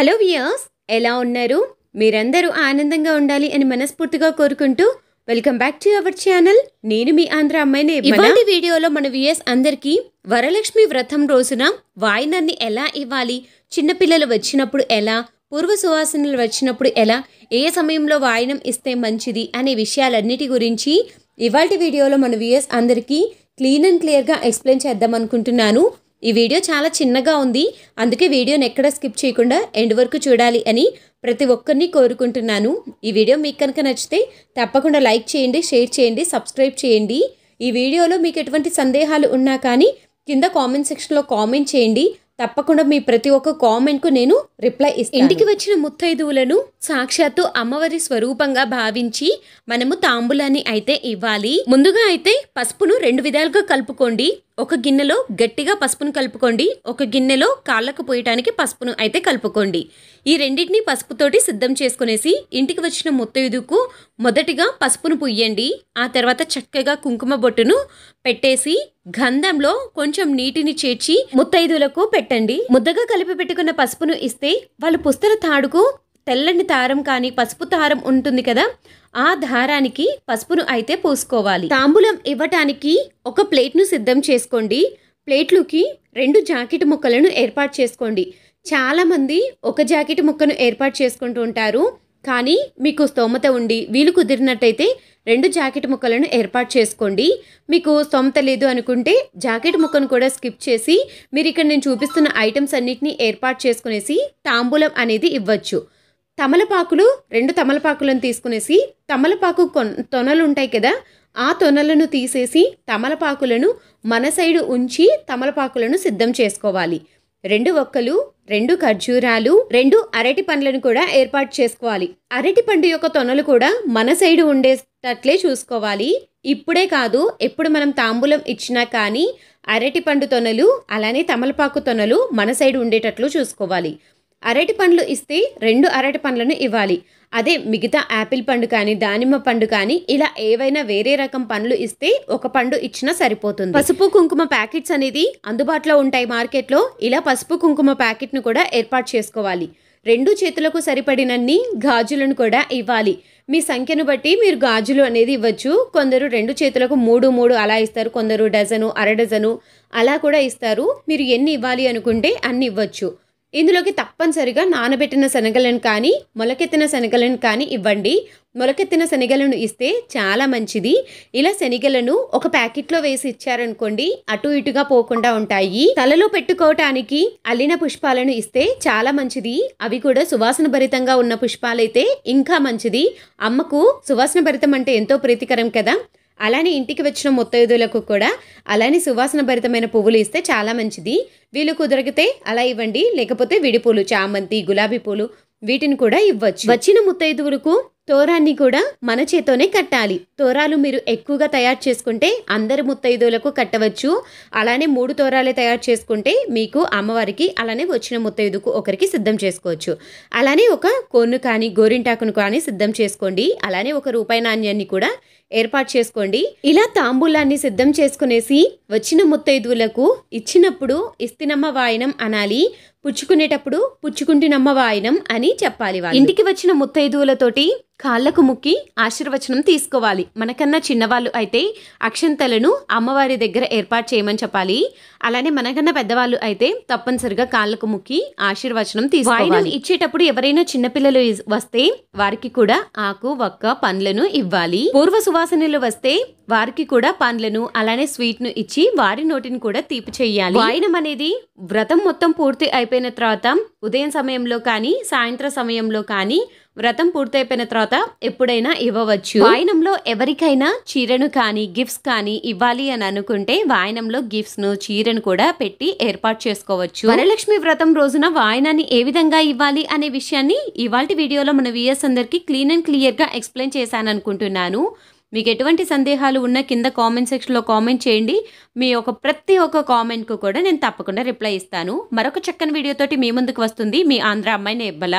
Hello viewers, ఎలా ఉన్నారు? మీరందరూ ఆనందంగా ఉండాలి అని మనస్ఫూర్తిగా కోరుకుంటూ welcome back to our channel. నేను మీ ఆంధ్ర అమ్మాయిని. ఇవాల్టి వీడియోలో మన వ్యూయర్స్ అందరికీ వరలక్ష్మి వ్రతం రోజున వాయినాన్ని ఎలా ఇవ్వాలి, చిన్నపిల్లలు వచ్చినప్పుడు ఎలా, పూర్వ సువాసనలు వచ్చినప్పుడు ఎలా, ఏ సమయంలో వాయినం ఇస్తే మంచిది అనే విషయాలన్నిటి గురించి ఇవాల్టి వీడియోలో మన వ్యూయర్స్ అందరికీ క్లీన్ అండ్ క్లియర్గా ఎక్స్ప్లెయిన్ చేద్దాం అనుకుంటున్నాను. ఈ వీడియో చాలా చిన్నగా ఉంది, అందుకే వీడియోని ఎక్కడ స్కిప్ చేయకుండా ఎండ్ వరకు చూడాలి అని ప్రతి ఒక్కరిని కోరుకుంటున్నాను. ఈ వీడియో మీకు కనుక నచ్చితే తప్పకుండా లైక్ చేయండి, షేర్ చేయండి, సబ్స్క్రైబ్ చేయండి. ఈ వీడియోలో మీకు ఎటువంటి సందేహాలు ఉన్నా కానీ కింద కామెంట్ సెక్షన్లో కామెంట్ చేయండి. తప్పకుండా మీ ప్రతి ఒక్క కామెంట్కు నేను రిప్లై ఇస్తాను. ఇంటికి వచ్చిన ముత్తైదువులను సాక్షాత్తు అమ్మవారి స్వరూపంగా భావించి మనము తాంబూలాన్ని అయితే ఇవ్వాలి. ముందుగా అయితే పసుపును 2 విధాలుగా కలుపుకోండి. ఒక గిన్నెలో గట్టిగా పసుపును కలుపుకోండి, ఒక గిన్నెలో కాళ్ళకు పోయటానికి పసుపును అయితే కలుపుకోండి. ఈ రెండింటిని పసుపుతోటి సిద్ధం చేసుకునేసి ఇంటికి వచ్చిన ముత్తైదుకు మొదటిగా పసుపును పుయ్యండి. ఆ తర్వాత చక్కగా కుంకుమ బొట్టును పెట్టేసి గంధంలో కొంచెం నీటిని చేర్చి ముత్తైదులకు పెట్టండి. ముద్దగా కలిపి పెట్టుకున్న పసుపును ఇస్తే వాళ్ళు పుస్తల తాడుకు తెల్లని దారం కానీ పసుపు దారం ఉంటుంది కదా, ఆ దారానికి పసుపును అయితే పూసుకోవాలి. తాంబూలం ఇవ్వటానికి ఒక ప్లేట్ను సిద్ధం చేసుకోండి. ప్లేట్లోకి 2 జాకెట్ ముక్కలను ఏర్పాటు చేసుకోండి. చాలామంది ఒక జాకెట్ ముక్కను ఏర్పాటు చేసుకుంటూ ఉంటారు, కానీ మీకు స్తోమత ఉండి వీలు కుదిరినట్టయితే 2 జాకెట్ ముక్కలను ఏర్పాటు చేసుకోండి. మీకు స్తోమత లేదు అనుకుంటే జాకెట్ ముక్కను కూడా స్కిప్ చేసి మీరు ఇక్కడ నేను చూపిస్తున్న ఐటమ్స్ అన్నిటినీ ఏర్పాటు చేసుకునేసి తాంబూలం అనేది ఇవ్వచ్చు. తమలపాకులు 2 తమలపాకులను తీసుకునేసి తమలపాకు తొనలు ఉంటాయి కదా, ఆ తొనలను తీసేసి తమలపాకులను మన సైడు ఉంచి తమలపాకులను సిద్ధం చేసుకోవాలి. 2 ఒక్కలు, 2 ఖర్జూరాలు, 2 అరటి పండ్లను కూడా ఏర్పాటు చేసుకోవాలి. అరటి పండు యొక్క తొనలు కూడా మన సైడు ఉండేటట్లే చూసుకోవాలి. ఇప్పుడే కాదు, ఎప్పుడు మనం తాంబూలం ఇచ్చినా కానీ అరటి పండు తొనలు అలానే తమలపాకు తొనలు మన సైడు ఉండేటట్లు చూసుకోవాలి. అరటి పండ్లు ఇస్తే 2 అరటి పండ్లను ఇవ్వాలి. అదే మిగతా యాపిల్ పండు కానీ దానిమ్మ పండు కానీ ఇలా ఏవైనా వేరే రకం పండ్లు ఇస్తే 1 పండు ఇచ్చినా సరిపోతుంది. పసుపు కుంకుమ ప్యాకెట్స్ అనేది అందుబాటులో ఉంటాయి మార్కెట్లో. ఇలా పసుపు కుంకుమ ప్యాకెట్ను కూడా ఏర్పాటు చేసుకోవాలి. 2 చేతులకు సరిపడినన్ని గాజులను కూడా ఇవ్వాలి. మీ సంఖ్యను బట్టి మీరు గాజులు అనేది ఇవ్వచ్చు. కొందరు 2 చేతులకు 3 అలా ఇస్తారు, కొందరు డజను, అర డజను అలా కూడా ఇస్తారు. మీరు ఎన్ని ఇవ్వాలి అనుకుంటే అన్ని ఇవ్వచ్చు. ఇందులోకి తప్పనిసరిగా నానబెట్టిన శనగలను కానీ మొలకెత్తిన శనగలను కానీ ఇవ్వండి. మొలకెత్తిన శనగలను ఇస్తే చాలా మంచిది. ఇలా శనగలను ఒక ప్యాకెట్లో వేసి ఇచ్చారనుకోండి, అటు ఇటుగా పోకుండా ఉంటాయి. తలలో పెట్టుకోవటానికి అల్లిన పుష్పాలను ఇస్తే చాలా మంచిది. అవి కూడా సువాసన భరితంగా ఉన్న పుష్పాలైతే ఇంకా మంచిది. అమ్మకు సువాసన భరితం అంటే ఎంతో ప్రీతికరం కదా, అలానే ఇంటికి వచ్చిన ముత్తైదులకు కూడా అలానే సువాసన భరితమైన పువ్వులు ఇస్తే చాలా మంచిది. వీళ్ళు కుదరగితే అలా ఇవ్వండి, లేకపోతే విడిపూలు, చామంతి, గులాబీ పూలు వీటిని కూడా ఇవ్వచ్చు. వచ్చిన ముత్తైదువులకు తోరాన్ని కూడా మన చేతోనే కట్టాలి. తోరాలు మీరు ఎక్కువగా తయారు చేసుకుంటే అందరి ముత్తైదువులకు కట్టవచ్చు. అలానే 3 తోరాలే తయారు చేసుకుంటే మీకు అమ్మవారికి అలానే వచ్చిన ముత్తైదుకు ఒకరికి సిద్ధం చేసుకోవచ్చు. అలానే ఒక కోన్ను కానీ గోరింటాకును కానీ సిద్ధం చేసుకోండి. అలానే 1 రూపాయి నాణ్యాన్ని కూడా ఏర్పాటు చేసుకోండి. ఇలా తాంబూలాన్ని సిద్ధం చేసుకునేసి వచ్చిన ముత్తైదువులకు ఇచ్చినప్పుడు ఇస్తినమ్మ వాయనం అనాలి, పుచ్చుకునేటప్పుడు పుచ్చుకుంటినమ్మ వాయనం అని చెప్పాలి. ఇంటికి వచ్చిన ముత్తైదువులతోటి కాళ్లకు ముక్కి ఆశీర్వచనం తీసుకోవాలి. మనకన్నా చిన్నవాళ్ళు అయితే అక్షంతలను అమ్మవారి దగ్గర ఏర్పాటు చేయమని చెప్పాలి. అలానే మనకన్నా పెద్దవాళ్ళు అయితే తప్పనిసరిగా కాళ్లకు ముక్కి ఆశీర్వచనం తీసుకోవాలి. ఇచ్చేటప్పుడు ఎవరైనా చిన్నపిల్లలు వస్తే వారికి కూడా ఆకు, వక్క, పండ్లను ఇవ్వాలి. పూర్వ సువాసనలు వస్తే వారికి కూడా పండ్లను అలానే స్వీట్ ను ఇచ్చి వారి నోటిని కూడా తీపి చెయ్యాలి. వాయనం అనేది వ్రతం మొత్తం పూర్తి అయిపోయిన తర్వాత ఉదయం సమయంలో కానీ సాయంత్రం సమయంలో కానీ వ్రతం పూర్తయిపోయిన తర్వాత ఎప్పుడైనా ఇవ్వవచ్చు. వాయనంలో ఎవరికైనా చీరను కానీ గిఫ్ట్స్ కానీ ఇవ్వాలి అని అనుకుంటే వాయనంలో గిఫ్ట్స్ ను, చీరను కూడా పెట్టి ఏర్పాటు చేసుకోవచ్చు. వరలక్ష్మి వ్రతం రోజున వాయనాన్ని ఏ విధంగా ఇవ్వాలి అనే విషయాన్ని ఇవాల్టి వీడియోలో మన వ్యూయర్స్ అందరికీ క్లీన్ అండ్ క్లియర్ గా ఎక్స్ప్లెయిన్ చేశాను అనుకుంటున్నాను. మీకు ఎటువంటి సందేహాలు ఉన్నా కింద కామెంట్ సెక్షన్లో కామెంట్ చేయండి. మీ ప్రతి ఒక్క కామెంట్కు కూడా నేను తప్పకుండా రిప్లై ఇస్తాను. మరొక చక్కని వీడియోతోటి మీ ముందుకు వస్తుంది మీ ఆంధ్ర అమ్మాయి నేబ్బల.